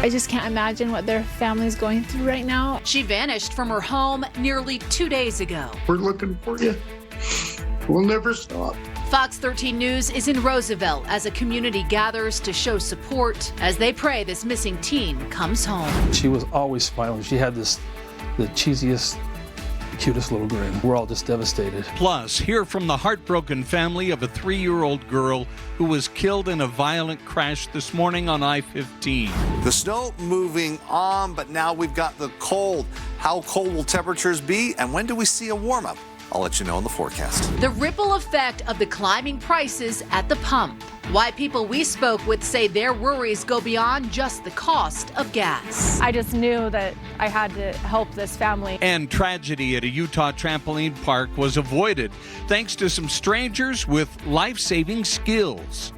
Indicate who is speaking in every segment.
Speaker 1: I just can't imagine what their family's going through right now.
Speaker 2: She vanished from her home nearly 2 days ago.
Speaker 3: We're looking for you. We'll never stop.
Speaker 2: Fox 13 News is in Roosevelt as a community gathers to show support as they pray this missing teen comes home.
Speaker 4: She was always smiling. She had the cheesiest, cutest little grin. We're all just devastated.
Speaker 5: Plus, hear from the heartbroken family of a 3-year-old girl who was killed in a violent crash this morning on I-15.
Speaker 6: The snow moving on, but now we've got the cold. How cold will temperatures be, and when do we see a warm-up? I'll let you know in the forecast.
Speaker 2: The ripple effect of the climbing prices at the pump. Why people we spoke with say their worries go beyond just the cost of gas.
Speaker 1: I just knew that I had to help this family.
Speaker 5: And tragedy at a Utah trampoline park was avoided thanks to some strangers with life-saving skills.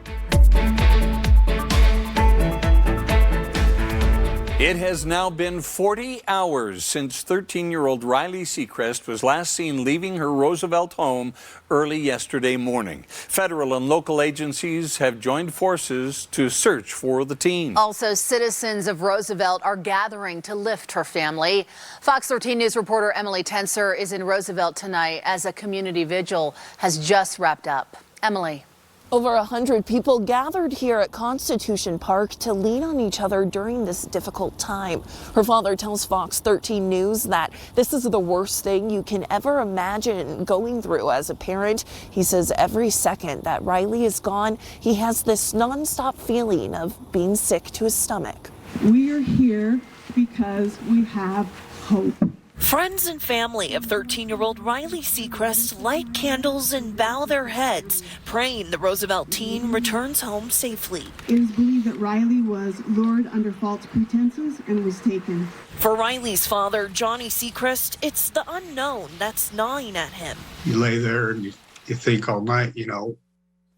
Speaker 5: It has now been 40 hours since 13-year-old Riley Seacrest was last seen leaving her Roosevelt home early yesterday morning. Federal and local agencies have joined forces to search for the teen.
Speaker 2: Also, citizens of Roosevelt are gathering to lift her family. Fox 13 News reporter Emily Tenser is in Roosevelt tonight as a community vigil has just wrapped up. Emily.
Speaker 7: Over 100 people gathered here at Constitution Park to lean on each other during this difficult time. Her father tells Fox 13 News that this is the worst thing you can ever imagine going through as a parent. He says every second that Riley is gone, he has this nonstop feeling of being sick to his stomach.
Speaker 8: We are here because we have hope.
Speaker 7: Friends and family of 13-year-old Riley Seacrest light candles and bow their heads, praying the Roosevelt teen returns home safely.
Speaker 8: It is believed that Riley was lured under false pretenses and was taken.
Speaker 7: For Riley's father, Johnny Seacrest, it's the unknown that's gnawing at him.
Speaker 3: You lay there and you think all night, you know,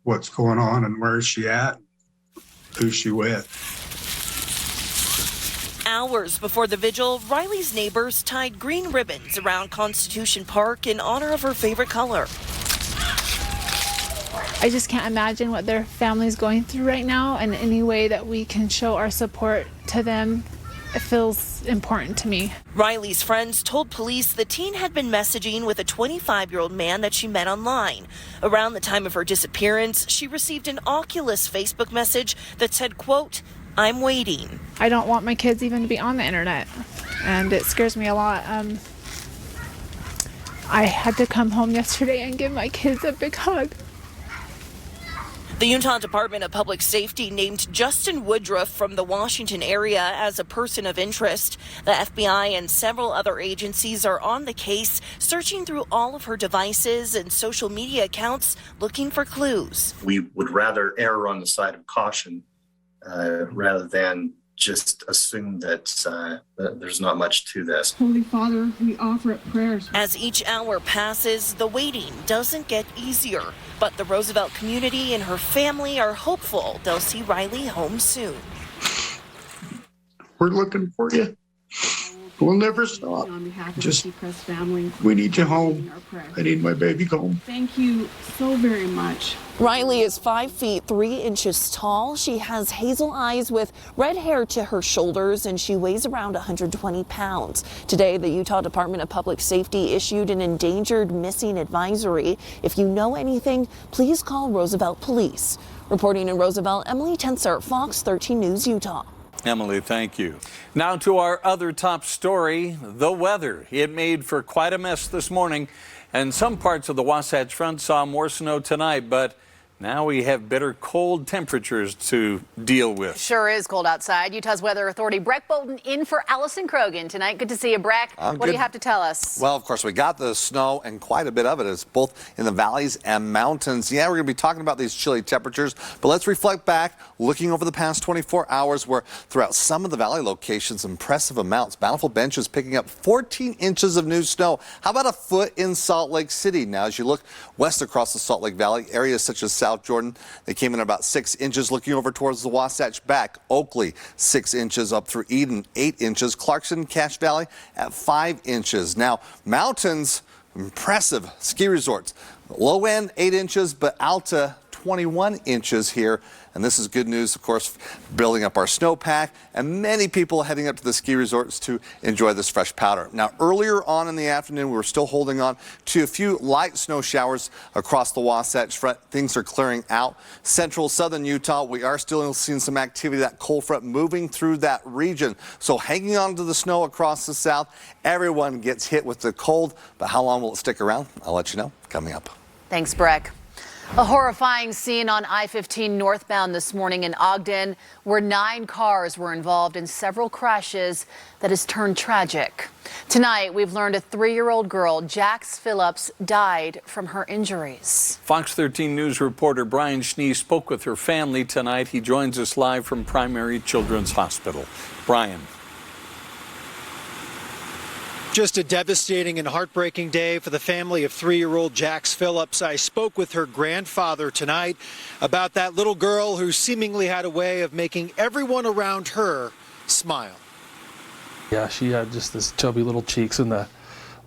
Speaker 3: what's going on and where's she at? Who's she with?
Speaker 7: Hours before the vigil, Riley's neighbors tied green ribbons around Constitution Park in honor of her favorite color.
Speaker 1: I just can't imagine what their family's going through right now, and any way that we can show our support to them, it feels important to me.
Speaker 7: Riley's friends told police the teen had been messaging with a 25-year-old man that she met online. Around the time of her disappearance, she received an Oculus Facebook message that said, quote, "I'm waiting."
Speaker 1: I don't want my kids even to be on the internet, and it scares me a lot. I had to come home yesterday and give my kids a big hug.
Speaker 7: The Utah Department of Public Safety named Justin Woodruff from the Washington area as a person of interest. The FBI and several other agencies are on the case, searching through all of her devices and social media accounts, looking for clues.
Speaker 9: We would rather err on the side of caution rather than just assume that there's not much to this.
Speaker 8: Holy Father, we offer up prayers.
Speaker 7: As each hour passes, the waiting doesn't get easier, but the Roosevelt community and her family are hopeful they'll see Riley home soon.
Speaker 3: We're looking for you. We'll never stop.
Speaker 8: On behalf of
Speaker 3: Just,
Speaker 8: the Seacrest family,
Speaker 3: we need you home.
Speaker 8: our prayer.
Speaker 3: I need my baby home.
Speaker 8: Thank you so very much.
Speaker 7: Riley is 5 feet 3 inches tall. She has hazel eyes with red hair to her shoulders, and she weighs around 120 pounds. Today, the Utah Department of Public Safety issued an endangered missing advisory. If you know anything, please call Roosevelt Police. Reporting in Roosevelt, Emily Tenser, Fox 13 News, Utah.
Speaker 5: Emily, thank you. Now to our other top story, the weather. It made for quite a mess this morning, and some parts of the Wasatch Front saw more snow tonight, but now we have bitter cold temperatures to deal with.
Speaker 2: Sure is cold outside. Utah's Weather Authority, Breck Bolton, in for Allison Krogan tonight. Good to see you, Breck. What do you have to tell us?
Speaker 6: Well, of course, we got the snow, and quite a bit of it is both in the valleys and mountains. Yeah, we're going to be talking about these chilly temperatures, but let's reflect back, looking over the past 24 hours, where throughout some of the valley locations, impressive amounts. Bountiful Bench is picking up 14 inches of new snow. How about a foot in Salt Lake City? Now, as you look west across the Salt Lake Valley, areas such as South Jordan, they came in about 6 inches. Looking over towards the Wasatch Back, Oakley, 6 inches up through Eden, 8 inches. Clarkson, Cache Valley at 5 inches. Now, mountains, impressive ski resorts. Low end, 8 inches, but Alta, 21 inches here And this is good news, of course, building up our snowpack, and many people heading up to the ski resorts to enjoy this fresh powder. Now, earlier on in the afternoon, we were still holding on to a few light snow showers across the Wasatch Front. Things are clearing out. Central southern Utah, we are still seeing some activity, that cold front moving through that region. So hanging on to the snow across the south, everyone gets hit with the cold, but how long will it stick around? I'll let you know coming up.
Speaker 2: Thanks, Breck. A horrifying scene on I-15 northbound this morning in Ogden, where 9 cars were involved in several crashes that has turned tragic. Tonight, we've learned a 3-year-old girl, Jax Phillips, died from her injuries.
Speaker 5: Fox 13 News reporter Brian Schnee spoke with her family tonight. He joins us live from Primary Children's Hospital. Brian.
Speaker 10: Just a devastating and heartbreaking day for the family of 3-year-old Jax Phillips. I spoke with her grandfather tonight about that little girl who seemingly had a way of making everyone around her smile.
Speaker 4: Yeah, she had just this chubby little cheeks and the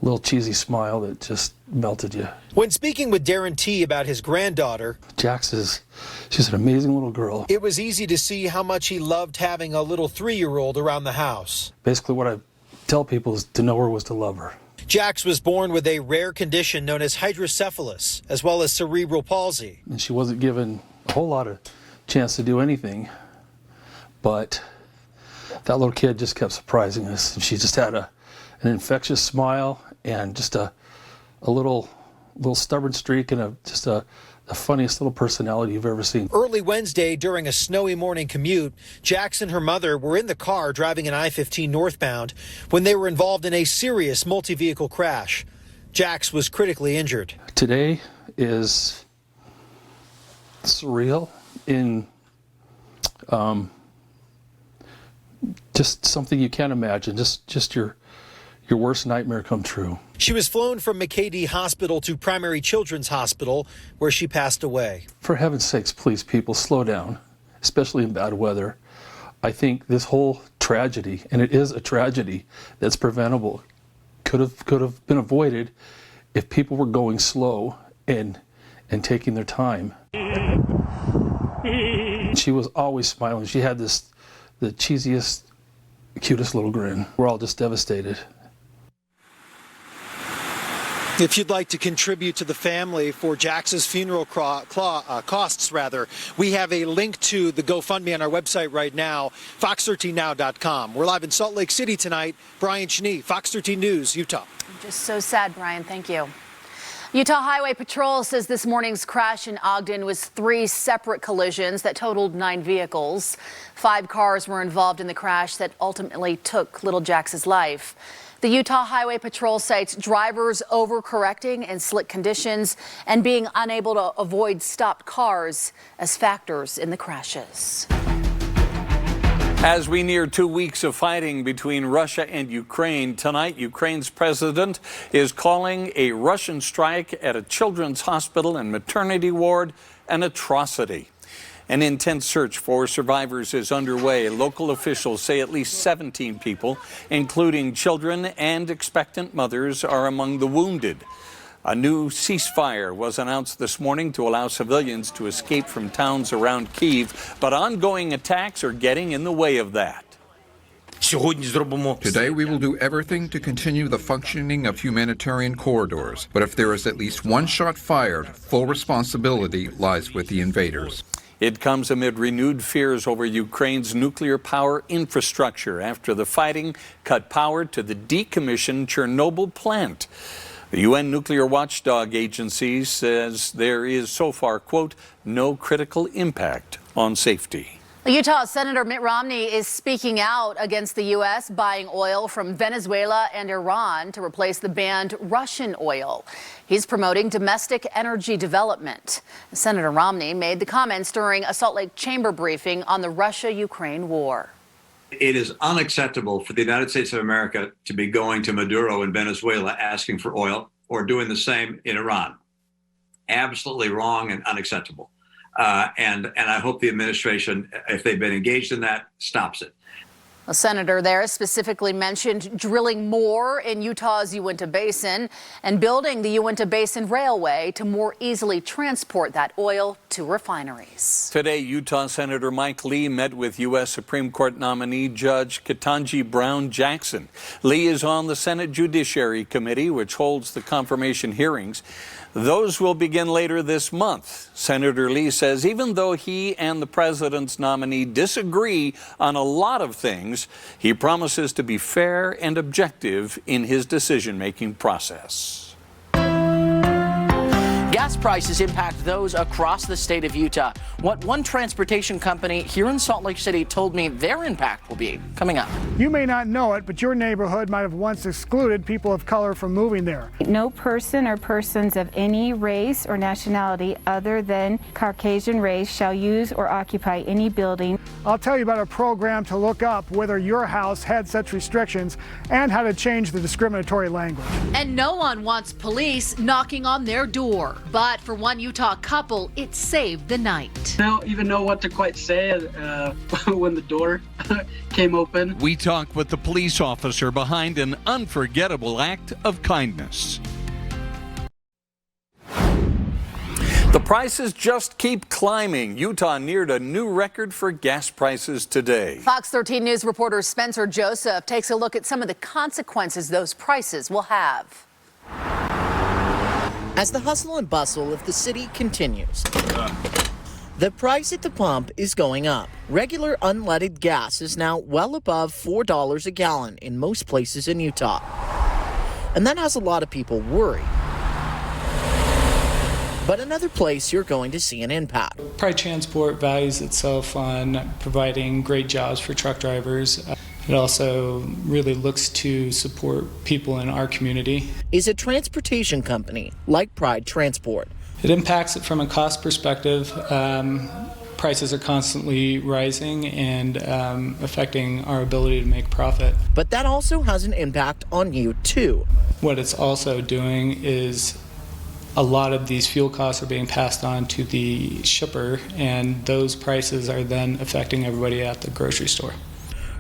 Speaker 4: little cheesy smile that just melted you.
Speaker 10: When speaking with Darren T about his granddaughter,
Speaker 4: she's an amazing little girl.
Speaker 10: It was easy to see how much he loved having a little 3-year-old around the house.
Speaker 4: Basically what I tell people is to know her was to love her.
Speaker 10: Jax was born with a rare condition known as hydrocephalus, as well as cerebral palsy.
Speaker 4: And she wasn't given a whole lot of chance to do anything, but that little kid just kept surprising us. And she just had an infectious smile and just a little stubborn streak and the funniest little personality you've ever seen.
Speaker 10: Early Wednesday, during a snowy morning commute, Jax and her mother were in the car driving an I-15 northbound when they were involved in a serious multi-vehicle crash. Jax was critically injured.
Speaker 4: Today is surreal in just something you can't imagine, just your worst nightmare come true.
Speaker 10: She was flown from McKay-Dee Hospital to Primary Children's Hospital, where she passed away.
Speaker 4: For heaven's sakes, please, people, slow down, especially in bad weather. I think this whole tragedy, and it is a tragedy that's preventable, could have been avoided if people were going slow and taking their time. She was always smiling. She had the cheesiest, cutest little grin. We're all just devastated.
Speaker 10: If you'd like to contribute to the family for Jax's funeral costs, we have a link to the GoFundMe on our website right now, fox13now.com. We're live in Salt Lake City tonight. Brian Schnee, Fox 13 News, Utah.
Speaker 2: Just so sad, Brian. Thank you. Utah Highway Patrol says this morning's crash in Ogden was 3 separate collisions that totaled 9 vehicles. 5 cars were involved in the crash that ultimately took little Jax's life. The Utah Highway Patrol cites drivers overcorrecting in slick conditions and being unable to avoid stopped cars as factors in the crashes.
Speaker 5: As we near 2 weeks of fighting between Russia and Ukraine, tonight Ukraine's president is calling a Russian strike at a children's hospital and maternity ward an atrocity. An intense search for survivors is underway. Local officials say at least 17 people, including children and expectant mothers, are among the wounded. A new ceasefire was announced this morning to allow civilians to escape from towns around Kyiv, but ongoing attacks are getting in the way of that.
Speaker 11: Today we will do everything to continue the functioning of humanitarian corridors, but if there is at least one shot fired, full responsibility lies with the invaders.
Speaker 5: It comes amid renewed fears over Ukraine's nuclear power infrastructure after the fighting cut power to the decommissioned Chernobyl plant. The UN nuclear watchdog agency says there is so far, quote, no critical impact on safety.
Speaker 2: Utah Senator Mitt Romney is speaking out against the U.S. buying oil from Venezuela and Iran to replace the banned Russian oil. He's promoting domestic energy development. Senator Romney made the comments during a Salt Lake Chamber briefing on the Russia-Ukraine war.
Speaker 12: It is unacceptable for the United States of America to be going to Maduro in Venezuela asking for oil or doing the same in Iran. Absolutely wrong and unacceptable. And I hope the administration, if they've been engaged in that, stops it.
Speaker 2: A senator there specifically mentioned drilling more in Utah's Uinta Basin and building the Uinta Basin Railway to more easily transport that oil to refineries.
Speaker 5: Today, Utah Senator Mike Lee met with U.S. Supreme Court nominee Judge Ketanji Brown Jackson. Lee is on the Senate Judiciary Committee, which holds the confirmation hearings. Those will begin later this month. Senator Lee says even though he and the president's nominee disagree on a lot of things, he promises to be fair and objective in his decision-making process.
Speaker 13: Gas prices impact those across the state of Utah. What one transportation company here in Salt Lake City told me their impact will be coming up.
Speaker 14: You may not know it, but your neighborhood might have once excluded people of color from moving there.
Speaker 15: No person or persons of any race or nationality other than Caucasian race shall use or occupy any building.
Speaker 14: I'll tell you about a program to look up whether your house had such restrictions and how to change the discriminatory language.
Speaker 2: And no one wants police knocking on their door. But for one Utah couple, it saved the night.
Speaker 16: I don't even know what to quite say when the door came open.
Speaker 5: We talk with the police officer behind an unforgettable act of kindness. The prices just keep climbing. Utah neared a new record for gas prices today.
Speaker 2: Fox 13 News reporter Spencer Joseph takes a look at some of the consequences those prices will have.
Speaker 17: As the hustle and bustle of the city continues, the price at the pump is going up. Regular unleaded gas is now well above $4 a gallon in most places in Utah. And that has a lot of people worried. But another place you're going to see an impact.
Speaker 18: Pride Transport values itself on providing great jobs for truck drivers. It also really looks to support people in our community.
Speaker 17: Is a transportation company like Pride Transport.
Speaker 18: It impacts it from a cost perspective. Prices are constantly rising and affecting our ability to make profit.
Speaker 17: But that also has an impact on you too.
Speaker 18: What it's also doing is a lot of these fuel costs are being passed on to the shipper, and those prices are then affecting everybody at the grocery store.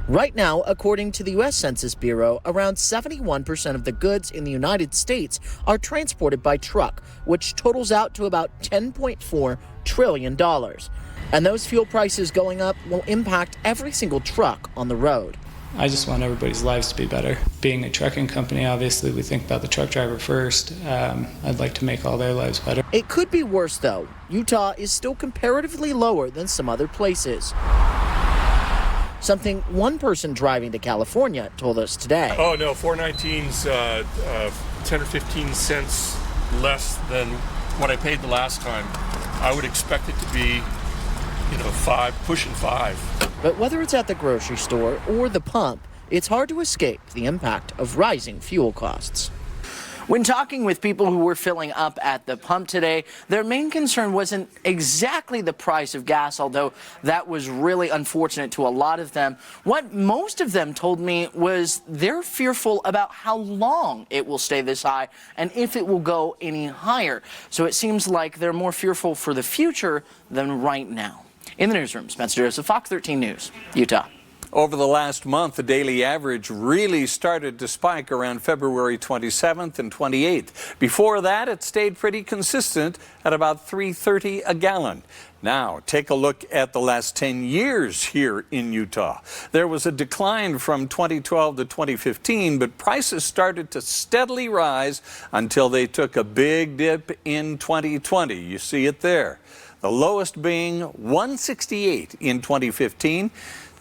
Speaker 17: Right now, according to the U.S. Census Bureau, around 71% of the goods in the United States are transported by truck, which totals out to about $10.4 trillion. And those fuel prices going up will impact every single truck on the road.
Speaker 18: I just want everybody's lives to be better. Being a trucking company, obviously, we think about the truck driver first. I'd like to make all their lives better.
Speaker 17: It could be worse, though. Utah is still comparatively lower than some other places. Something one person driving to California told us today.
Speaker 19: Oh, no, 419's 10 or 15 cents less than what I paid the last time. I would expect it to be, 5, pushing 5.
Speaker 17: But whether it's at the grocery store or the pump, it's hard to escape the impact of rising fuel costs.
Speaker 13: When talking with people who were filling up at the pump today, their main concern wasn't exactly the price of gas, although that was really unfortunate to a lot of them. What most of them told me was they're fearful about how long it will stay this high and if it will go any higher. So it seems like they're more fearful for the future than right now. In the newsroom, Spencer Joseph, Fox 13 News, Utah.
Speaker 5: Over the last month, the daily average really started to spike around February 27th and 28th. Before that, it stayed pretty consistent at about $3.30 a gallon. Now, take a look at the last 10 years here in Utah. There was a decline from 2012 to 2015, but prices started to steadily rise until they took a big dip in 2020. You see it there. The lowest being $1.68 in 2015.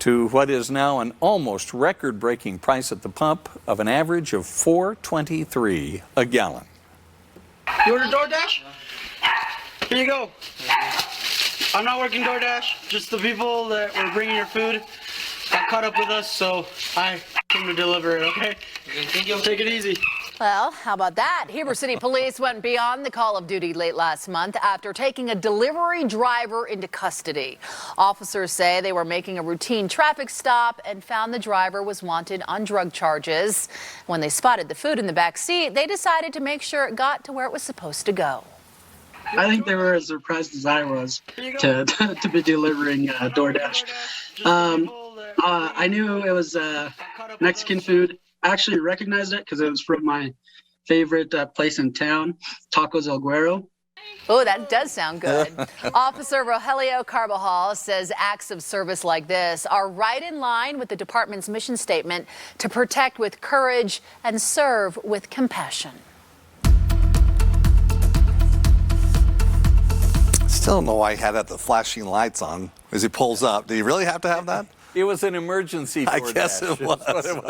Speaker 5: To what is now an almost record-breaking price at the pump of an average of $4.23 a gallon.
Speaker 16: You order DoorDash? Here you go. I'm not working DoorDash, just the people that were bringing your food got caught up with us, so I came to deliver it, okay? Take it easy.
Speaker 2: Well, how about that? Heber City Police went beyond the call of duty late last month after taking a delivery driver into custody. Officers say they were making a routine traffic stop and found the driver was wanted on drug charges. When they spotted the food in the back seat, they decided to make sure it got to where it was supposed to go.
Speaker 16: I think they were as surprised as I was to be delivering DoorDash. I I knew it was Mexican food. I actually recognized it because it was from my favorite place in town, Tacos El Güero.
Speaker 2: Oh, that does sound good. Officer Rogelio Carbajal says acts of service like this are right in line with the department's mission statement to protect with courage and serve with compassion.
Speaker 6: Still don't know why he had the flashing lights on as he pulls up. Do you really have to have that?
Speaker 5: It was an emergency.
Speaker 6: I guess it was.
Speaker 5: That's what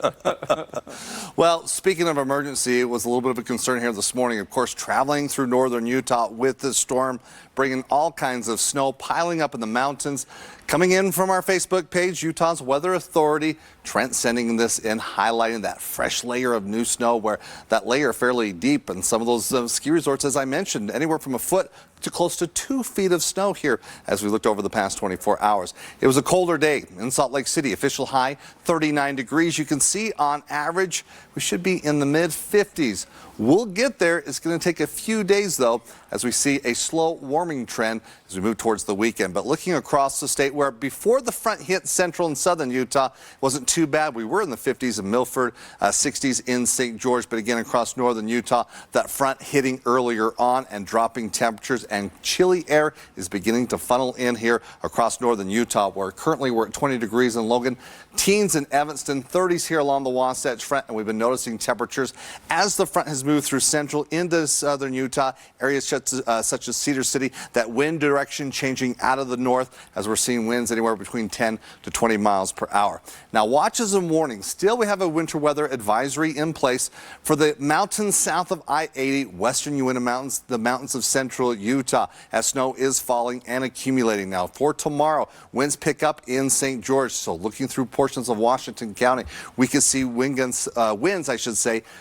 Speaker 5: it was.
Speaker 6: Well, speaking of emergency, it was a little bit of a concern here this morning. Of course, traveling through northern Utah with this storm, bringing all kinds of snow piling up in the mountains. Coming in from our Facebook page, Utah's Weather Authority, Trent sending this in, highlighting that fresh layer of new snow, where that layer fairly deep, and some of those ski resorts, as I mentioned, anywhere from a foot to close to 2 feet of snow here as we looked over the past 24 hours. It was a colder day in Salt Lake City. Official high 39 degrees. You can see on average we should be in the mid 50s. We'll get there. It's going to take a few days, though, as we see a slow warming trend as we move towards the weekend. But looking across the state, where before the front hit central and southern Utah, it wasn't too bad. We were in the 50s in Milford, 60s in St. George. But again, across northern Utah, that front hitting earlier on and dropping temperatures, and chilly air is beginning to funnel in here across northern Utah, where currently we're at 20 degrees in Logan, teens in Evanston, 30s here along the Wasatch Front, and we've been noticing temperatures as the front has moved through central into southern Utah, areas such as Cedar City, that wind direction changing out of the north as we're seeing winds anywhere between 10 to 20 miles per hour. Now, watches and warnings. Still, we have a winter weather advisory in place for the mountains south of I-80, western Uinta Mountains, the mountains of central Utah, as snow is falling and accumulating. Now, for tomorrow, winds pick up in St. George, so looking through portions of Washington County, we could see winds,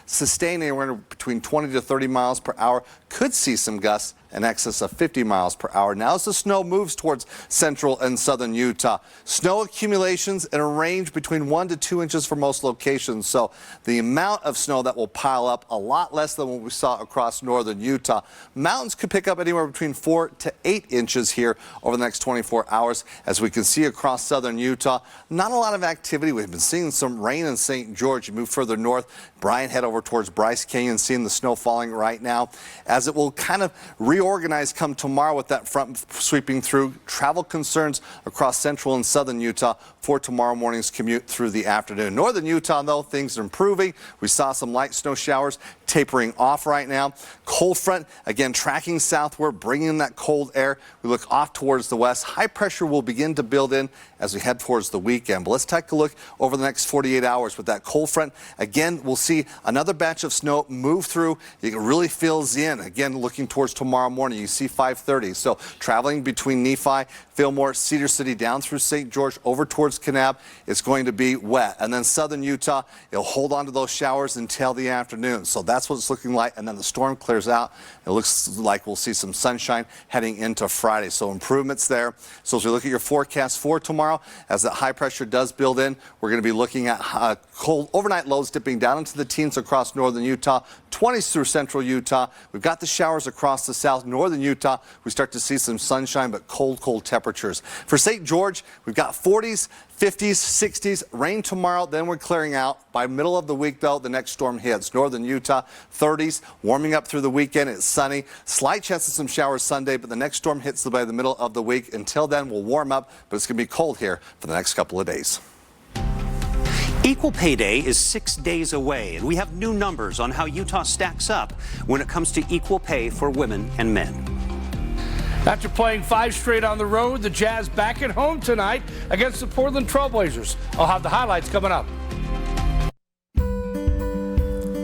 Speaker 6: sustain anywhere between 20 to 30 miles per hour. Could see some gusts in excess of 50 miles per hour. Now, as the snow moves towards central and southern Utah, snow accumulations in a range between 1 to 2 inches for most locations. So the amount of snow that will pile up, a lot less than what we saw across northern Utah. Mountains could pick up anywhere between 4 to 8 inches here over the next 24 hours. As we can see across southern Utah, not a lot of activity. We've been seeing some rain in St. George. You move further north, Brian, head over towards Bryce Canyon, seeing the snow falling right now, as it will kind of reorganize come tomorrow with that front sweeping through. Travel concerns across central and southern Utah for tomorrow morning's commute through the afternoon. Northern Utah, though, things are improving. We saw some light snow showers tapering off right now. Cold front, again, tracking southward, bringing in that cold air. We look off towards the west. High pressure will begin to build in as we head towards the weekend. But let's take a look over the next 48 hours with that cold front. Again, we'll see another batch of snow move through. You can really fills in. Again, looking towards tomorrow morning, you see 5:30. So traveling between Nephi, Fillmore, Cedar City, down through St. George, over towards Kanab, it's going to be wet. And then southern Utah, it'll hold on to those showers until the afternoon. So that's what it's looking like. And then the storm clears out. It looks like we'll see some sunshine heading into Friday. So improvements there. So as we look at your forecast for tomorrow, as that high pressure does build in, we're going to be looking at cold overnight lows dipping down into the teens across northern Utah, 20s through central Utah. We've got the showers across the south. Northern Utah, we start to see some sunshine, but cold temperatures. For St. George, we've got 40s, 50s, 60s, rain tomorrow, then we're clearing out. By middle of the week, though, the next storm hits. Northern Utah, 30s, warming up through the weekend. It's sunny. Slight chance of some showers Sunday, but the next storm hits by the middle of the week. Until then, we'll warm up, but it's going to be cold here for the next couple of days.
Speaker 20: Equal Pay Day is 6 days away, and we have new numbers on how Utah stacks up when it comes to equal pay for women and men.
Speaker 21: After playing 5 straight on the road, the Jazz back at home tonight against the Portland Trailblazers. I'll have the highlights coming up.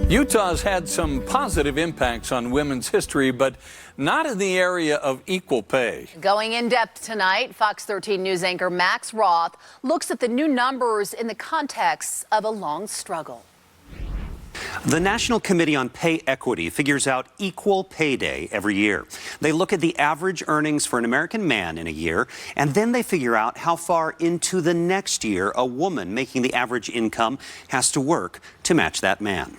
Speaker 5: Utah's had some positive impacts on women's history, but not in the area of equal pay.
Speaker 2: Going in depth tonight, Fox 13 News anchor Max Roth looks at the new numbers in the context of a long struggle.
Speaker 20: The National Committee on Pay Equity figures out Equal Pay Day every year. They look at the average earnings for an American man in a year, and then they figure out how far into the next year a woman making the average income has to work to match that man.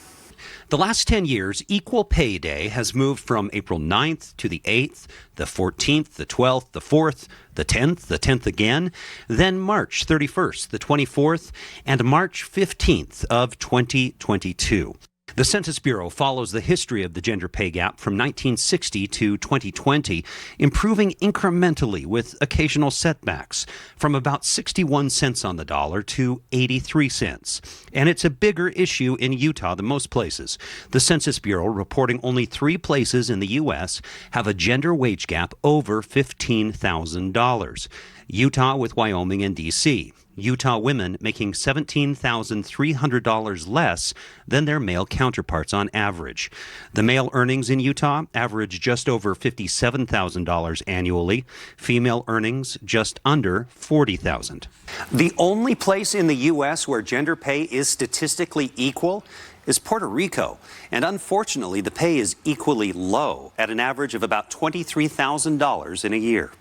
Speaker 20: The last 10 years, Equal Pay Day has moved from April 9th to the 8th, the 14th, the 12th, the 4th, the 10th again, then March 31st, the 24th, and March 15th of 2022. The Census Bureau follows the history of the gender pay gap from 1960 to 2020, improving incrementally with occasional setbacks, from about 61 cents on the dollar to 83 cents. And it's a bigger issue in Utah than most places. The Census Bureau reporting only 3 places in the U.S. have a gender wage gap over $15,000. Utah with Wyoming and D.C. Utah women making $17,300 less than their male counterparts on average. The male earnings in Utah average just over $57,000 annually. Female earnings just under $40,000. The only place in the U.S. where gender pay is statistically equal is Puerto Rico. And unfortunately, the pay is equally low at an average of about $23,000 in a year.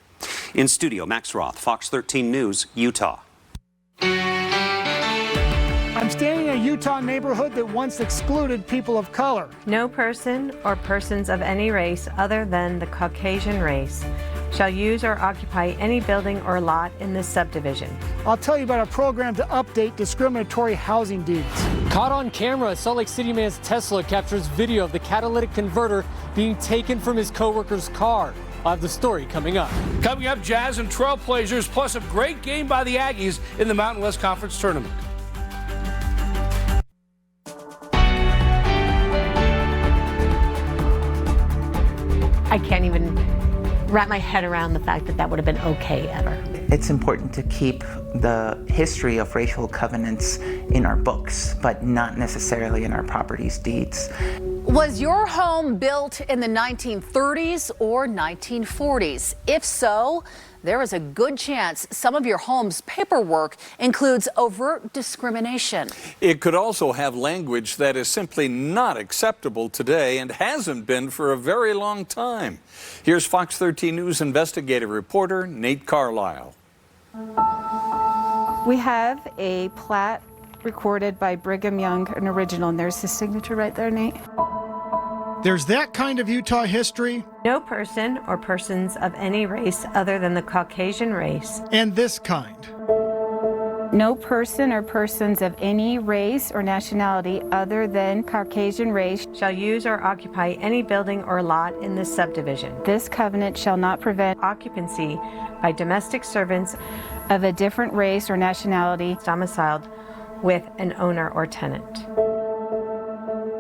Speaker 20: In studio, Max Roth, Fox 13 News, Utah.
Speaker 14: I'm standing in a Utah neighborhood that once excluded people of color.
Speaker 1: No person or persons of any race other than the Caucasian race shall use or occupy any building or lot in this subdivision.
Speaker 14: I'll tell you about a program to update discriminatory housing deeds.
Speaker 22: Caught on camera, a Salt Lake City man's Tesla captures video of the catalytic converter being taken from his coworker's car. I'll have the story coming up.
Speaker 21: Coming up, Jazz and Trailblazers, plus a great game by the Aggies in the Mountain West Conference Tournament.
Speaker 1: I can't even wrap my head around the fact that that would have been okay ever.
Speaker 23: It's important to keep the history of racial covenants in our books, but not necessarily in our properties deeds.
Speaker 2: Was your home built in the 1930s or 1940s? If so, there is a good chance some of your home's paperwork includes overt discrimination.
Speaker 5: It could also have language that is simply not acceptable today and hasn't been for a very long time. Here's Fox 13 News investigative reporter Nate Carlisle.
Speaker 15: We have a plat recorded by Brigham Young, an original, and there's his signature right there, Nate.
Speaker 14: There's that kind of Utah history.
Speaker 1: No person or persons of any race other than the Caucasian race.
Speaker 14: And this kind.
Speaker 15: No person or persons of any race or nationality other than Caucasian race
Speaker 1: shall use or occupy any building or lot in this subdivision.
Speaker 15: This covenant shall not prevent
Speaker 1: occupancy by domestic servants
Speaker 15: of a different race or nationality
Speaker 1: domiciled with an owner or tenant.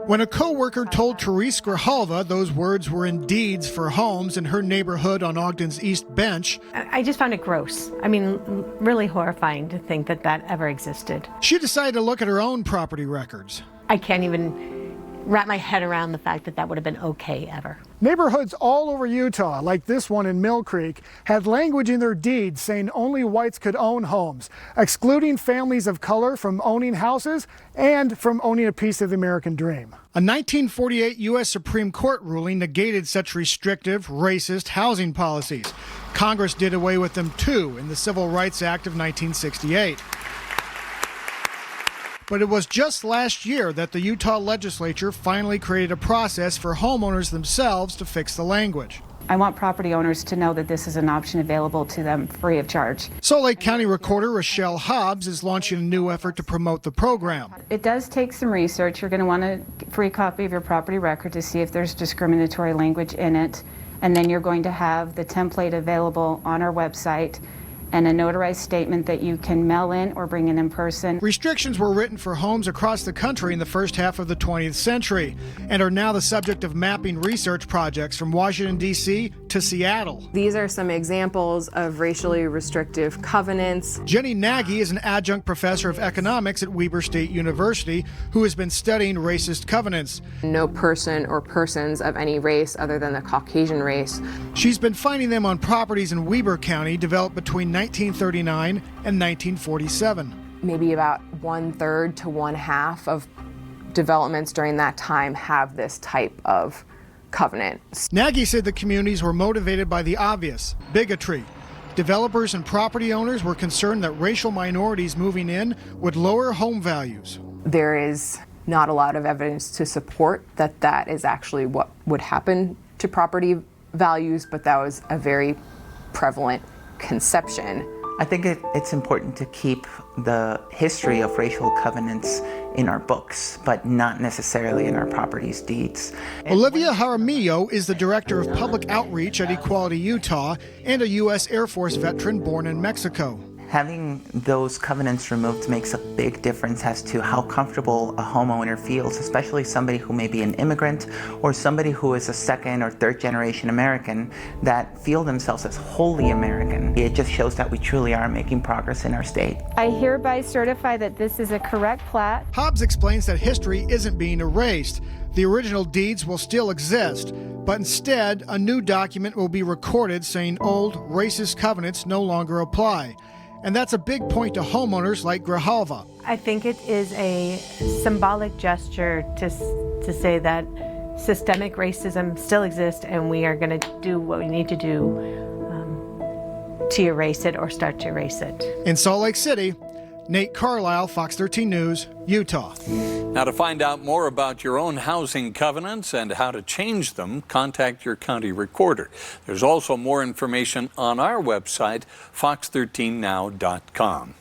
Speaker 14: When a co-worker told Therese Grijalva those words were in deeds for homes in her neighborhood on Ogden's East Bench,
Speaker 1: I just found it gross. I mean, really horrifying to think that that ever existed.
Speaker 14: She decided to look at her own property records.
Speaker 1: I can't even wrap my head around the fact that that would have been okay ever.
Speaker 14: Neighborhoods all over Utah, like this one in Mill Creek, had language in their deeds saying only whites could own homes, excluding families of color from owning houses and from owning a piece of the American dream. A 1948 U.S. Supreme Court ruling negated such restrictive, racist housing policies. Congress did away with them too in the Civil Rights Act of 1968. But it was just last year that the Utah legislature finally created a process for homeowners themselves to fix the language.
Speaker 15: I want property owners to know that this is an option available to them free of charge.
Speaker 14: Salt Lake County Recorder Rochelle Hobbs is launching a new effort to promote the program.
Speaker 15: It does take some research. You're going to want a free copy of your property record to see if there's discriminatory language in it. And then you're going to have the template available on our website and a notarized statement that you can mail in or bring in person.
Speaker 14: Restrictions were written for homes across the country in the first half of the 20th century and are now the subject of mapping research projects from Washington, D.C. to Seattle.
Speaker 24: These are some examples of racially restrictive covenants.
Speaker 14: Jenny Nagy is an adjunct professor of economics at Weber State University who has been studying racist covenants.
Speaker 24: No person or persons of any race other than the Caucasian race.
Speaker 14: She's been finding them on properties in Weber County developed between 1939 and 1947.
Speaker 24: Maybe about 1/3 to 1/2 of developments during that time have this type of covenant.
Speaker 14: Nagy said the communities were motivated by the obvious, bigotry. Developers and property owners were concerned that racial minorities moving in would lower home values.
Speaker 24: There is not a lot of evidence to support that that is actually what would happen to property values, but that was a very prevalent conception.
Speaker 23: I think it's important to keep the history of racial covenants in our books, but not necessarily in our properties deeds.
Speaker 14: Olivia Jaramillo is the director of public outreach at Equality Utah and a U.S. Air Force veteran born in Mexico.
Speaker 23: Having those covenants removed makes a big difference as to how comfortable a homeowner feels, especially somebody who may be an immigrant or somebody who is a second or third generation American that feel themselves as wholly American. It just shows that we truly are making progress in our state.
Speaker 15: I hereby certify that this is a correct plat.
Speaker 14: Hobbs explains that history isn't being erased. The original deeds will still exist, but instead a new document will be recorded saying old racist covenants no longer apply. And that's a big point to homeowners like Grijalva.
Speaker 1: I think it is a symbolic gesture to say that systemic racism still exists, and we are going to do what we need to do to erase it or start to erase it.
Speaker 14: In Salt Lake City, Nate Carlisle, Fox 13 News, Utah.
Speaker 5: Now, to find out more about your own housing covenants and how to change them, contact your county recorder. There's also more information on our website, fox13now.com.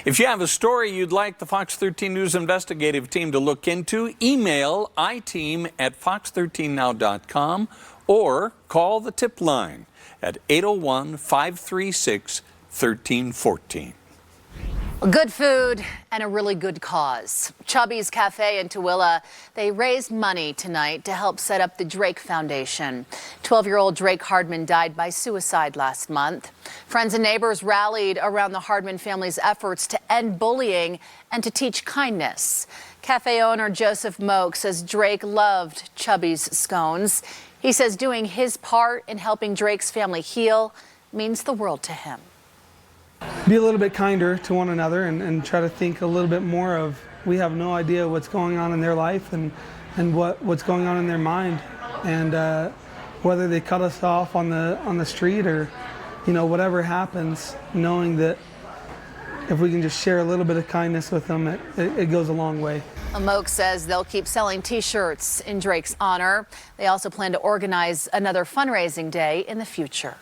Speaker 5: If you have a story you'd like the Fox 13 News investigative team to look into, email iteam@fox13now.com or call the tip line at 801-536-1314.
Speaker 2: Good food and a really good cause. Chubby's Cafe in Tooele, they raised money tonight to help set up the Drake Foundation. 12-year-old Drake Hardman died by suicide last month. Friends and neighbors rallied around the Hardman family's efforts to end bullying and to teach kindness. Cafe owner Joseph Moak says Drake loved Chubby's scones. He says doing his part in helping Drake's family heal means the world to him.
Speaker 3: Be a little bit kinder to one another and try to think a little bit more of, we have no idea what's going on in their life and what's going on in their mind, and whether they cut us off on the street or whatever happens, knowing that if we can just share a little bit of kindness with them, it goes a long way.
Speaker 2: Moak says they'll keep selling T-shirts in Drake's honor. They also plan to organize another fundraising day in the future.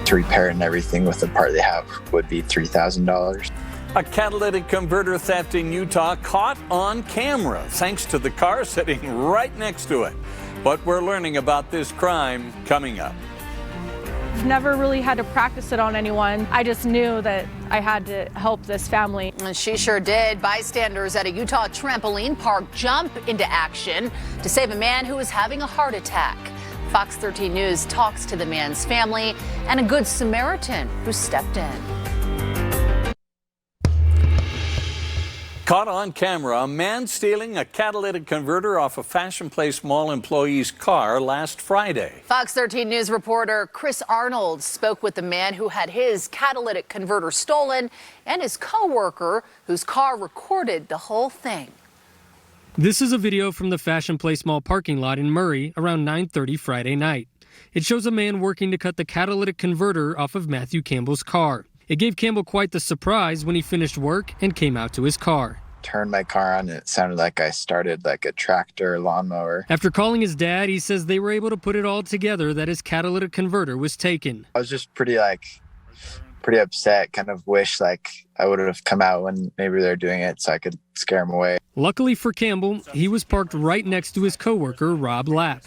Speaker 7: To repair and everything with the part they have would be $3,000.
Speaker 5: A catalytic converter theft in Utah caught on camera thanks to the car sitting right next to it. What we're learning about this crime coming up.
Speaker 8: I've never really had to practice it on anyone. I just knew that I had to help this family.
Speaker 2: And she sure did. Bystanders at a Utah trampoline park jump into action to save a man who was having a heart attack. Fox 13 News talks to the man's family and a good Samaritan who stepped in.
Speaker 5: Caught on camera, a man stealing a catalytic converter off a Fashion Place Mall employee's car last Friday.
Speaker 2: Fox 13 News reporter Chris Arnold spoke with the man who had his catalytic converter stolen and his co-worker whose car recorded the whole thing.
Speaker 22: This is a video from the Fashion Place Mall parking lot in Murray around 9:30 Friday night. It shows a man working to cut the catalytic converter off of Matthew Campbell's car. It gave Campbell quite the surprise when he finished work and came out to his car.
Speaker 7: Turned my car on and it sounded like I started like a tractor lawnmower.
Speaker 22: After calling his dad, he says they were able to put it all together that his catalytic converter was taken.
Speaker 7: I was just pretty upset, kind of wish I would have come out when maybe they're doing it so I could scare them away.
Speaker 22: Luckily for Campbell, he was parked right next to his coworker, Rob Lapp.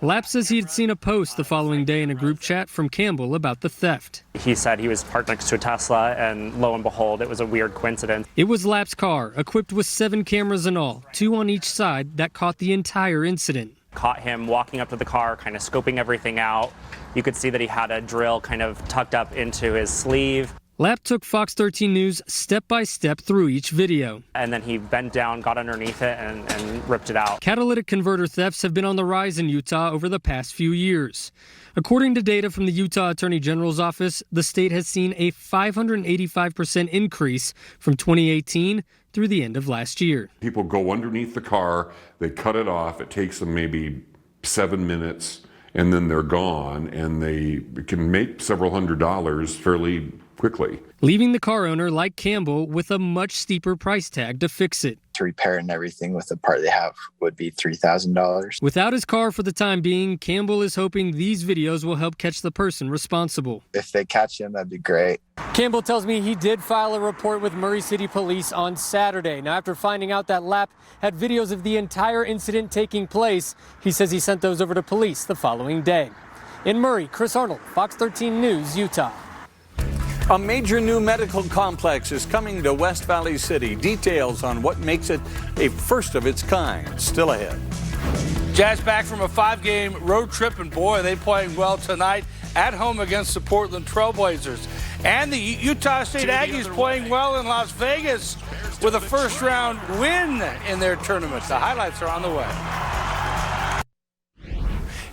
Speaker 22: Lapp says he had seen a post the following day in a group chat from Campbell about the theft.
Speaker 9: He said he was parked next to a Tesla, and lo and behold, it was a weird coincidence.
Speaker 22: It was Lapp's car, equipped with 7 cameras in all, 2 on each side, that caught the entire incident.
Speaker 9: Caught him walking up to the car, kind of scoping everything out. You could see that he had a drill kind of tucked up into his sleeve.
Speaker 22: Lapp took Fox 13 News step by step through each video.
Speaker 9: And then he bent down, got underneath it, and ripped it out.
Speaker 22: Catalytic converter thefts have been on the rise in Utah over the past few years. According to data from the Utah Attorney General's office, the state has seen a 585% increase from 2018 through the end of last year.
Speaker 25: People go underneath the car, they cut it off, it takes them maybe 7 minutes, and then they're gone, and they can make several $100s fairly quickly.
Speaker 22: Leaving the car owner like Campbell with a much steeper price tag to fix it.
Speaker 7: to repair and everything with the part they have would be $3,000.
Speaker 22: Without his car for the time being, Campbell is hoping these videos will help catch the person responsible.
Speaker 7: If they catch him, that'd be great.
Speaker 22: Campbell tells me he did file a report with Murray City Police on Saturday. Now, after finding out that Lapp had videos of the entire incident taking place, he says he sent those over to police the following day. In Murray, Chris Arnold, Fox 13 News, Utah.
Speaker 5: A major new medical complex is coming to West Valley City. Details on what makes it a first of its kind still ahead.
Speaker 21: Jazz back from a 5-game road trip, and boy, are they playing well tonight at home against the Portland Trailblazers. And the Utah State Aggies playing well in Las Vegas with a first-round win in their tournament. The highlights are on the way.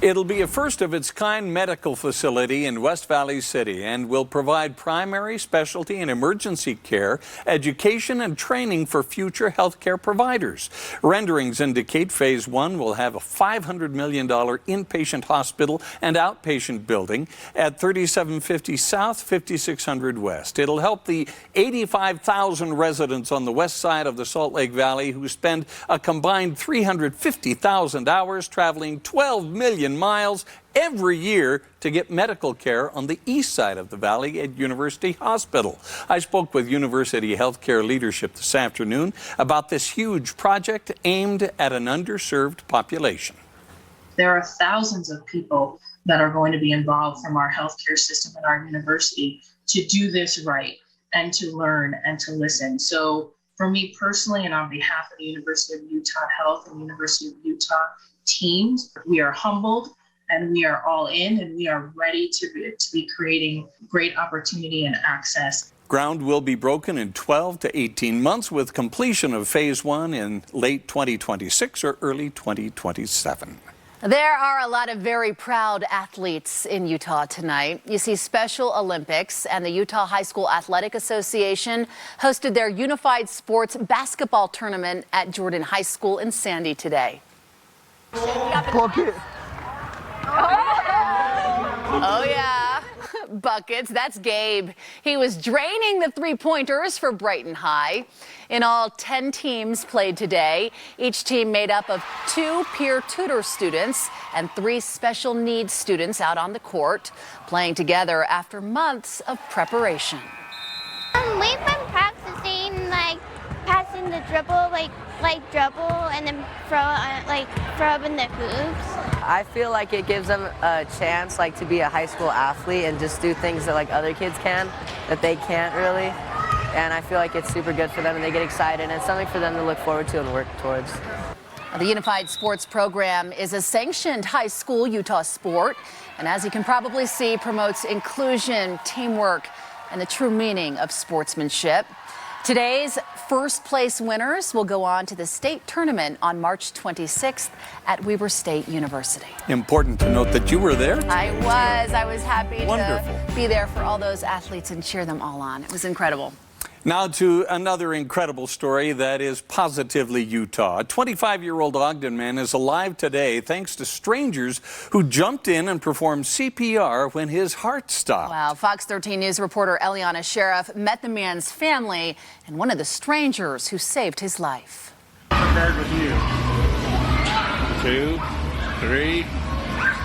Speaker 5: It'll be a first-of-its-kind medical facility in West Valley City and will provide primary, specialty, and emergency care, education, and training for future healthcare providers. Renderings indicate Phase 1 will have a $500 million inpatient hospital and outpatient building at 3750 South, 5600 West. It'll help the 85,000 residents on the west side of the Salt Lake Valley who spend a combined 350,000 hours traveling 12 million miles every year to get medical care on the east side of the valley at University Hospital. I spoke with University Healthcare leadership this afternoon about this huge project aimed at an underserved population.
Speaker 4: There are thousands of people that are going to be involved from our healthcare system at our university to do this right and to learn and to listen. So for me personally, and on behalf of the University of Utah Health and University of Utah teams, we are humbled and we are all in, and we are ready to be creating great opportunity and access.
Speaker 5: Ground will be broken in 12 to 18 months with completion of Phase 1 in late 2026 or early 2027.
Speaker 2: There are a lot of very proud athletes in Utah tonight. You see, Special Olympics and the Utah High School Athletic Association hosted their Unified Sports Basketball Tournament at Jordan High School in Sandy today. Oh yeah, buckets. That's Gabe. He was draining the three-pointers for Brighton High. In all, 10 teams played today. Each team made up of 2 peer tutor students and 3 special needs students out on the court, playing together after months of preparation.
Speaker 10: We've been practicing passing the dribble, like dribble and then throw up in the hoops.
Speaker 11: I feel like it gives them a chance to be a high school athlete and just do things that other kids can that they can't really. And I feel like it's super good for them and they get excited and it's something for them to look forward to and work towards.
Speaker 2: The Unified Sports Program is a sanctioned high school Utah sport, and as you can probably see, promotes inclusion, teamwork, and the true meaning of sportsmanship. Today's first place winners will go on to the state tournament on March 26th at Weber State University.
Speaker 5: Important to note that you were there.
Speaker 2: I was happy to be there for all those athletes and cheer them all on. It was incredible.
Speaker 5: Now to another incredible story that is positively Utah. A 25-year-old Ogden man is alive today thanks to strangers who jumped in and performed CPR when his heart stopped.
Speaker 2: Wow, Fox 13 News reporter Eliana Sheriff met the man's family and one of the strangers who saved his life.
Speaker 12: Prepared with you. 2, 3,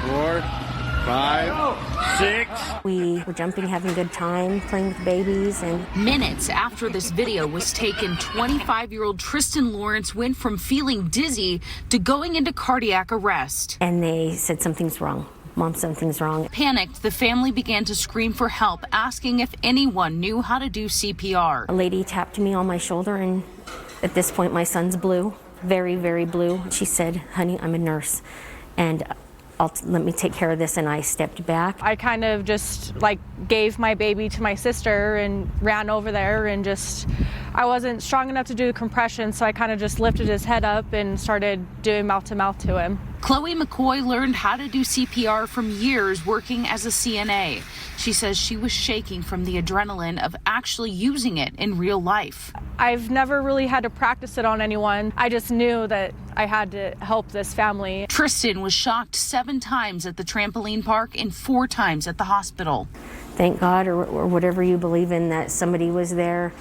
Speaker 12: 4, 5, 6.
Speaker 18: We were jumping, having a good time, playing with babies. And
Speaker 26: minutes after this video was taken, 25-year-old Tristan Lawrence went from feeling dizzy to going into cardiac arrest.
Speaker 18: And they said something's wrong. Mom, something's wrong.
Speaker 26: Panicked, the family began to scream for help, asking if anyone knew how to do CPR.
Speaker 18: A lady tapped me on my shoulder, and at this point my son's blue, very, very blue. She said, honey, I'm a nurse, and let me take care of this, and I stepped back.
Speaker 8: I kind of just gave my baby to my sister and ran over there and I wasn't strong enough to do the compression, so I kind of just lifted his head up and started doing mouth-to-mouth to him.
Speaker 26: Chloe McCoy learned how to do CPR from years working as a CNA. She says she was shaking from the adrenaline of actually using it in real life.
Speaker 8: I've never really had to practice it on anyone. I just knew that I had to help this family.
Speaker 26: Tristan was shocked 7 times at the trampoline park and 4 times at the hospital.
Speaker 18: Thank God, or whatever you believe in, that somebody was there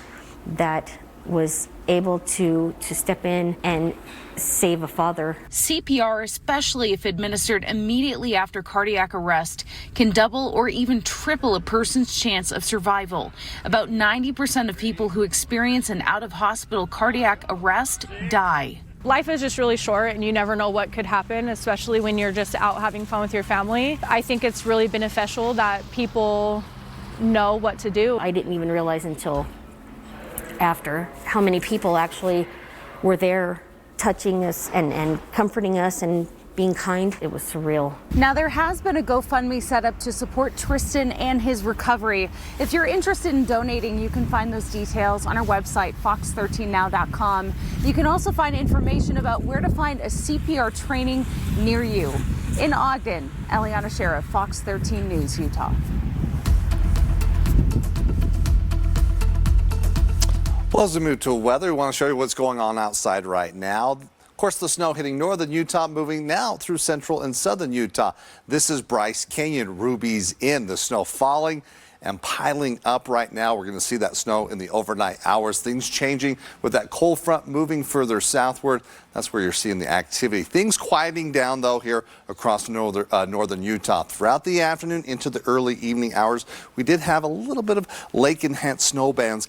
Speaker 18: that was able to step in and save a father.
Speaker 26: CPR, especially if administered immediately after cardiac arrest, can double or even triple a person's chance of survival. About 90% of people who experience an out-of-hospital cardiac arrest die.
Speaker 8: Life is just really short and you never know what could happen, especially when you're just out having fun with your family. I think it's really beneficial that people know what to do.
Speaker 18: I didn't even realize until after how many people actually were there touching us and comforting us and being kind. It was surreal.
Speaker 6: Now, there has been a GoFundMe set up to support Tristan and his recovery. If you're interested in donating, you can find those details on our website, fox13now.com. You can also find information about where to find a CPR training near you. In Ogden, Eliana Sheriff, Fox 13 News, Utah.
Speaker 13: Well, as we move to weather, we want to show you what's going on outside right now. Of course, the snow hitting northern Utah, moving now through central and southern Utah. This is Bryce Canyon, Ruby's Inn. The snow falling and piling up right now. We're going to see that snow in the overnight hours. Things changing with that cold front moving further southward. That's where you're seeing the activity. Things quieting down, though, here across northern Utah. Throughout the afternoon into the early evening hours, we did have a little bit of lake-enhanced snow bands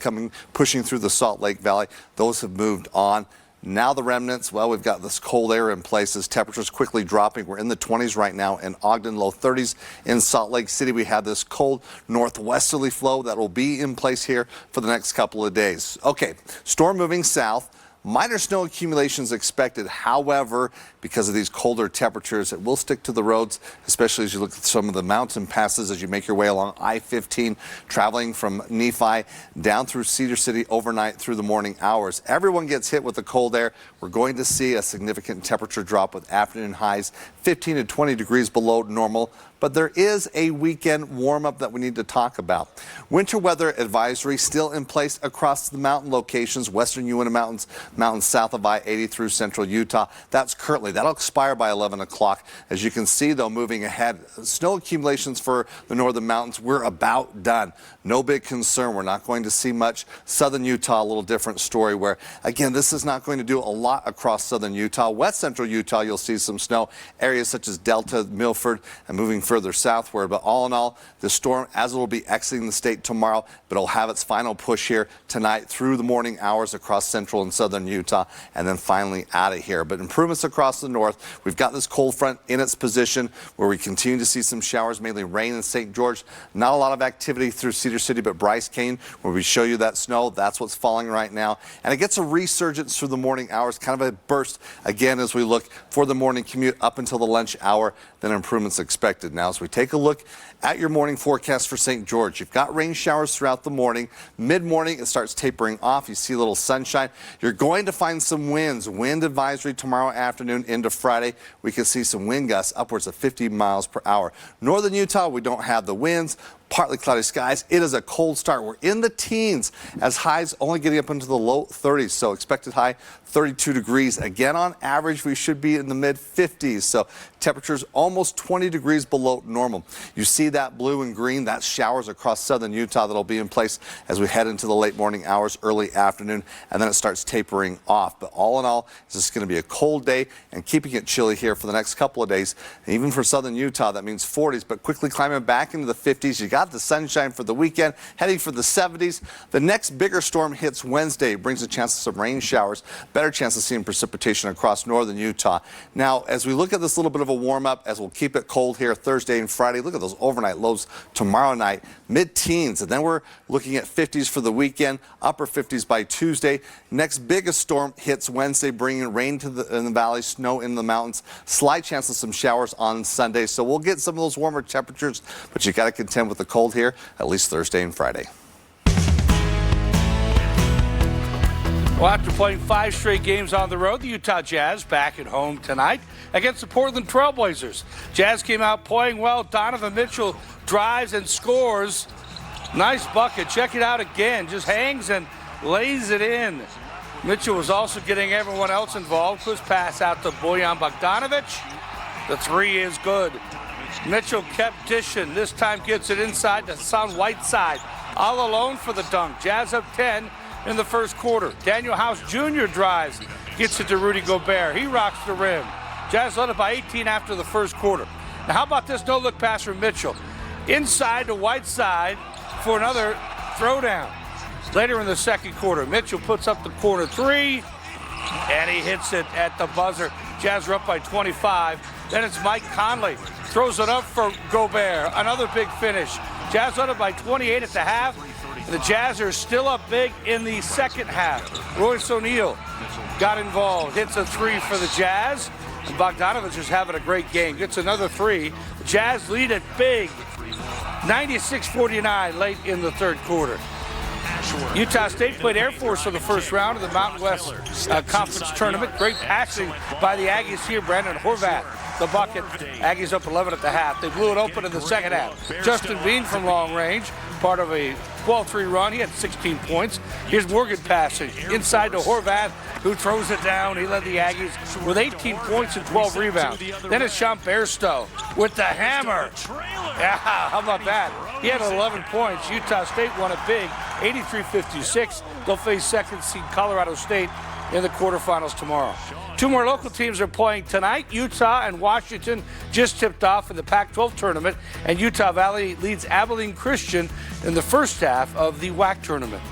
Speaker 13: pushing through the Salt Lake Valley. Those have moved on. Now the remnants, well, we've got this cold air in places. Temperatures quickly dropping. We're in the 20s right now in Ogden, low 30s. In Salt Lake City, we have this cold northwesterly flow that will be in place here for the next couple of days. Okay, storm moving south. Minor snow accumulations expected. However, because of these colder temperatures, it will stick to the roads, especially as you look at some of the mountain passes as you make your way along I-15, traveling from Nephi down through Cedar City overnight through the morning hours. Everyone gets hit with the cold air. We're going to see a significant temperature drop with afternoon highs 15 to 20 degrees below normal. But there is a weekend warm-up that we need to talk about. Winter weather advisory still in place across the mountain locations, western Uinta Mountains, mountains south of I-80 through central Utah. That's currently, that'll expire by 11 o'clock. As you can see, though, moving ahead, snow accumulations for the northern mountains, we're about done. No big concern. We're not going to see much. Southern Utah, a little different story where, again, this is not going to do a lot across southern Utah. West central Utah, you'll see some snow. Areas such as Delta, Milford, and moving further southward. But all in all, the storm, as it will be exiting the state tomorrow, but it'll have its final push here tonight through the morning hours across central and southern Utah, and then finally out of here. But improvements across the north. We've got this cold front in its position where we continue to see some showers, mainly rain in St. George. Not a lot of activity through Cedar City, but Bryce Canyon, where we show you that snow, that's what's falling right now. And it gets a resurgence through the morning hours, kind of a burst again as we look for the morning commute up until the lunch hour, then improvements expected. Now, as we take a look at your morning forecast for St. George, you've got rain showers throughout the morning. Mid-morning, it starts tapering off. You see a little sunshine. You're going to find some winds. Wind advisory tomorrow afternoon into Friday. We can see some wind gusts upwards of 50 miles per hour. Northern Utah, we don't have the winds. Partly cloudy skies. It is a cold start. We're in the teens as highs only getting up into the low 30s. So expected high 32 degrees. Again, on average, we should be in the mid 50s. So temperatures almost 20 degrees below normal. You see that blue and green, that's showers across southern Utah that'll be in place as we head into the late morning hours, early afternoon, and then it starts tapering off. But all in all, this is going to be a cold day and keeping it chilly here for the next couple of days. And even for southern Utah, that means 40s, but quickly climbing back into the 50s. You got the sunshine for the weekend, heading for the 70s. The next bigger storm hits Wednesday, brings a chance of some rain showers, better chance of seeing precipitation across northern Utah. Now, as we look at this little bit of a warm up, as we'll keep it cold here Thursday and Friday, look at those overnight lows tomorrow night, mid-teens, and then we're looking at 50s for the weekend, upper 50s by Tuesday. Next biggest storm hits Wednesday, bringing rain to in the valley, snow in the mountains, slight chance of some showers on Sunday. So we'll get some of those warmer temperatures, but you got to contend with the cold here at least Thursday and Friday.
Speaker 21: Well, after playing 5 straight games on the road, the Utah Jazz back at home tonight against the Portland Trailblazers. Jazz came out playing well. Donovan Mitchell drives and scores. Nice bucket. Check it out again. Just hangs and lays it in. Mitchell was also getting everyone else involved. Quick pass out to Bojan Bogdanovic. The three is good. Mitchell kept dishing. This time gets it inside to Hassan Whiteside. All alone for the dunk. Jazz up 10. in the first quarter. Daniel House Jr. drives, gets it to Rudy Gobert. He rocks the rim. Jazz led it by 18 after the first quarter. Now how about this no-look pass from Mitchell? Inside to Whiteside for another throwdown. Later in the second quarter, Mitchell puts up the corner three, and he hits it at the buzzer. Jazz are up by 25. Then it's Mike Conley. Throws it up for Gobert. Another big finish. Jazz led it by 28 at the half. And the Jazz are still up big in the second half. Royce O'Neal got involved. Hits a three for the Jazz. And Bogdanovich is having a great game. Gets another three. The Jazz lead it big. 96-49 late in the third quarter. Utah State played Air Force for the first round of the Mountain West Conference Tournament. Great passing by the Aggies here. Brandon Horvath, the bucket. Aggies up 11 at the half. They blew it open in the second half. Justin Bean from long range, part of a 12-3 run. He had 16 points. Here's Morgan passing inside to Horvath, who throws it down. He led the Aggies with 18 points and 12 rebounds. Then it's Sean Bairstow with the hammer. Yeah, how about that? He had 11 points. Utah State won it big, 83-56. They'll face second seed Colorado State in the quarterfinals tomorrow. Two more local teams are playing tonight. Utah and Washington just tipped off in the Pac-12 tournament, and Utah Valley leads Abilene Christian in the first half of the WAC tournament.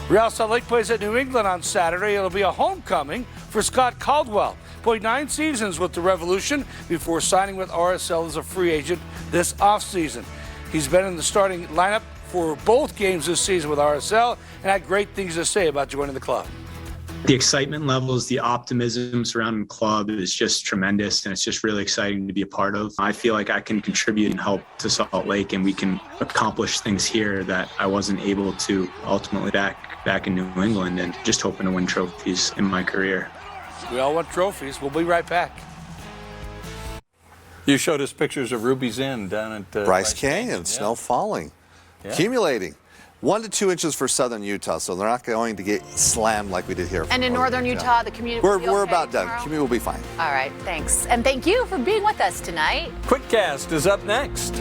Speaker 21: Real Salt Lake plays at New England on Saturday. It'll be a homecoming for Scott Caldwell. Played 9 seasons with the Revolution before signing with RSL as a free agent this offseason. He's been in the starting lineup for both games this season with RSL and had great things to say about joining the club.
Speaker 16: The excitement levels, the optimism surrounding the club is just tremendous, and it's just really exciting to be a part of. I feel like I can contribute and help to Salt Lake, and we can accomplish things here that I wasn't able to ultimately back in New England, and just hoping to win trophies in my career.
Speaker 21: We all want trophies. We'll be right back.
Speaker 5: You showed us pictures of Ruby's Inn down at
Speaker 13: Bryce Canyon, snow falling, accumulating. 1 to 2 inches for southern Utah, so they're not going to get slammed like we did here.
Speaker 2: And in northern Utah, the community will be
Speaker 13: We're
Speaker 2: okay
Speaker 13: about done.
Speaker 2: tomorrow?
Speaker 13: Community will be fine.
Speaker 2: All right, thanks. And thank you for being with us tonight.
Speaker 5: QuickCast is up next.